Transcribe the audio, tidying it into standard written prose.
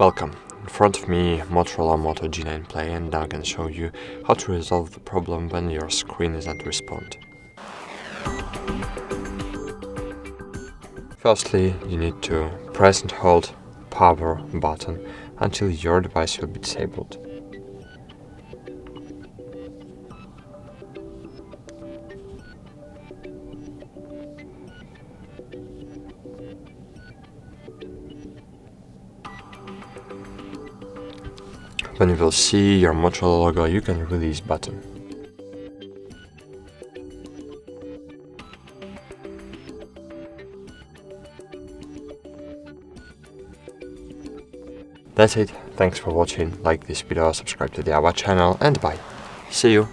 Welcome. In front of me, Motorola Moto G9 Play, and now I can show you how to resolve the problem when your screen is not respond. Firstly, you need to press and hold power button until your device will be disabled. When you will see your Motorola logo, you can release button. That's it. Thanks for watching. Like this video, subscribe to our channel, and bye. See you.